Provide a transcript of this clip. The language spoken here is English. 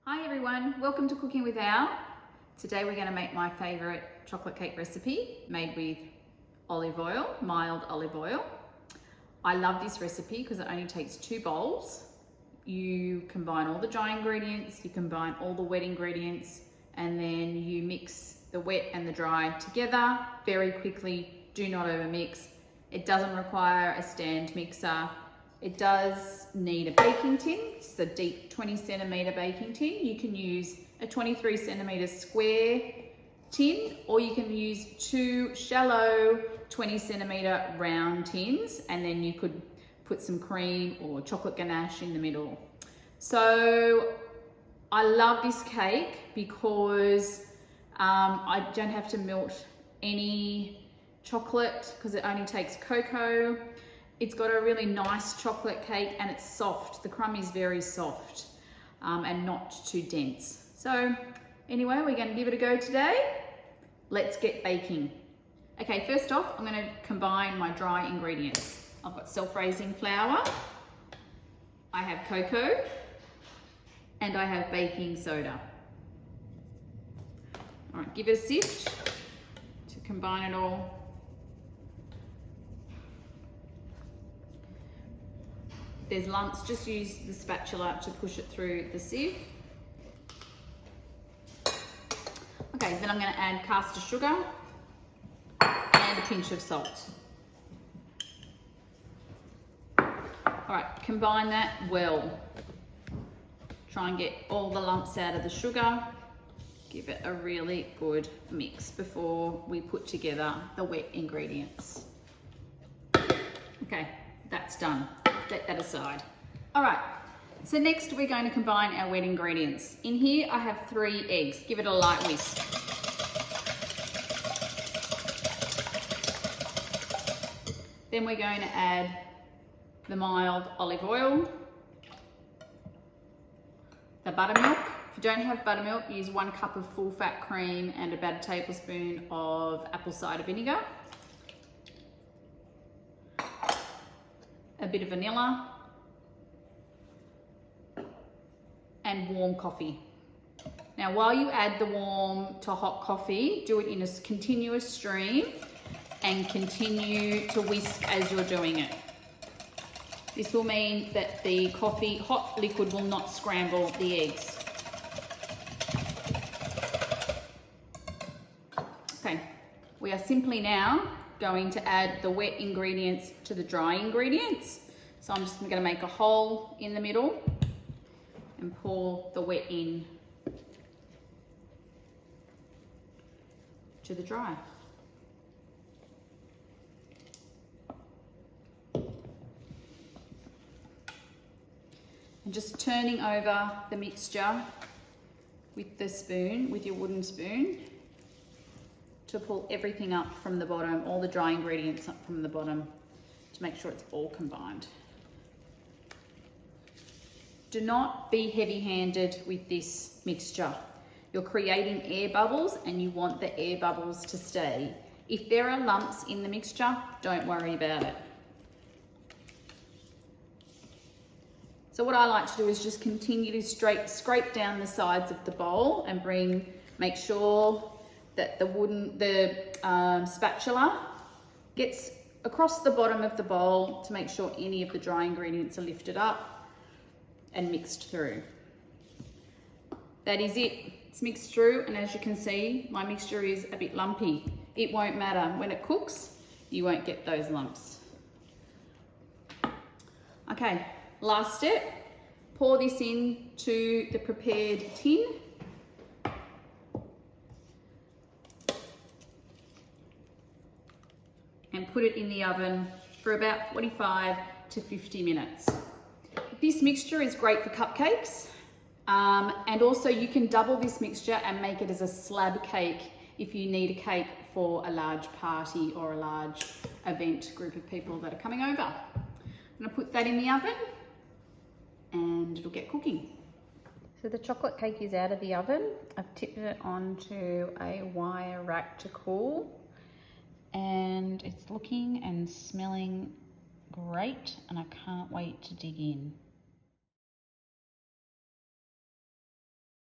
Hi everyone, welcome to Cooking with Al. Today we're going to make my favourite chocolate cake recipe made with olive oil, mild olive oil. I love this recipe because it only takes 2 bowls. You combine all the dry ingredients, you combine all the wet ingredients, and then you mix the wet and the dry together very quickly. Do not overmix. It doesn't require a stand mixer. It does need a baking tin. It's a deep 20cm baking tin. You can use a 23cm square tin, or you can use 2 shallow 20cm round tins, and then you could put some cream or chocolate ganache in the middle. So I love this cake because I don't have to melt any chocolate because it only takes cocoa. It's got a really nice chocolate cake and it's soft. The crumb is very soft and not too dense. So anyway, we're going to give it a go today. Let's get baking. Okay, first off, I'm going to combine my dry ingredients. I've got self-raising flour, I have cocoa, and I have baking soda. All right, give it a sift to combine it all. There's lumps, just use the spatula to push it through the sieve. Okay, then I'm going to add caster sugar and a pinch of salt. All right, combine that well. Try and get all the lumps out of the sugar. Give it a really good mix before we put together the wet ingredients. Okay, that's done. Set that aside. All right, so next we're going to combine our wet ingredients. In here I have 3 eggs. Give it a light whisk. Then we're going to add the mild olive oil, the buttermilk. If you don't have buttermilk, use 1 cup of full fat cream and about a tablespoon of apple cider vinegar. A bit of vanilla, and warm coffee. Now while you add the warm to hot coffee, do it in a continuous stream and continue to whisk as you're doing it. This will mean that the coffee, hot liquid, will not scramble the eggs. Okay, we are simply now going to add the wet ingredients to the dry ingredients. So I'm just going to make a hole in the middle and pour the wet in to the dry. And just turning over the mixture with the spoon, with your wooden spoon, to pull everything up from the bottom, all the dry ingredients up from the bottom, to make sure it's all combined. Do not be heavy-handed with this mixture. You're creating air bubbles and you want the air bubbles to stay. If there are lumps in the mixture, don't worry about it. So what I like to do is just continue to scrape down the sides of the bowl and make sure that the spatula gets across the bottom of the bowl to make sure any of the dry ingredients are lifted up and mixed through. That is it. It's mixed through, and as you can see, my mixture is a bit lumpy. It won't matter. When it cooks, you won't get those lumps. Okay, last step. Pour this into the prepared tin. And put it in the oven for about 45 to 50 minutes. This mixture is great for cupcakes, and also you can double this mixture and make it as a slab cake if you need a cake for a large party or a large event group of people that are coming over. I'm going to put that in the oven and it'll get cooking. So the chocolate cake is out of the oven. I've tipped it onto a wire rack to cool. And it's looking and smelling great, and I can't wait to dig in.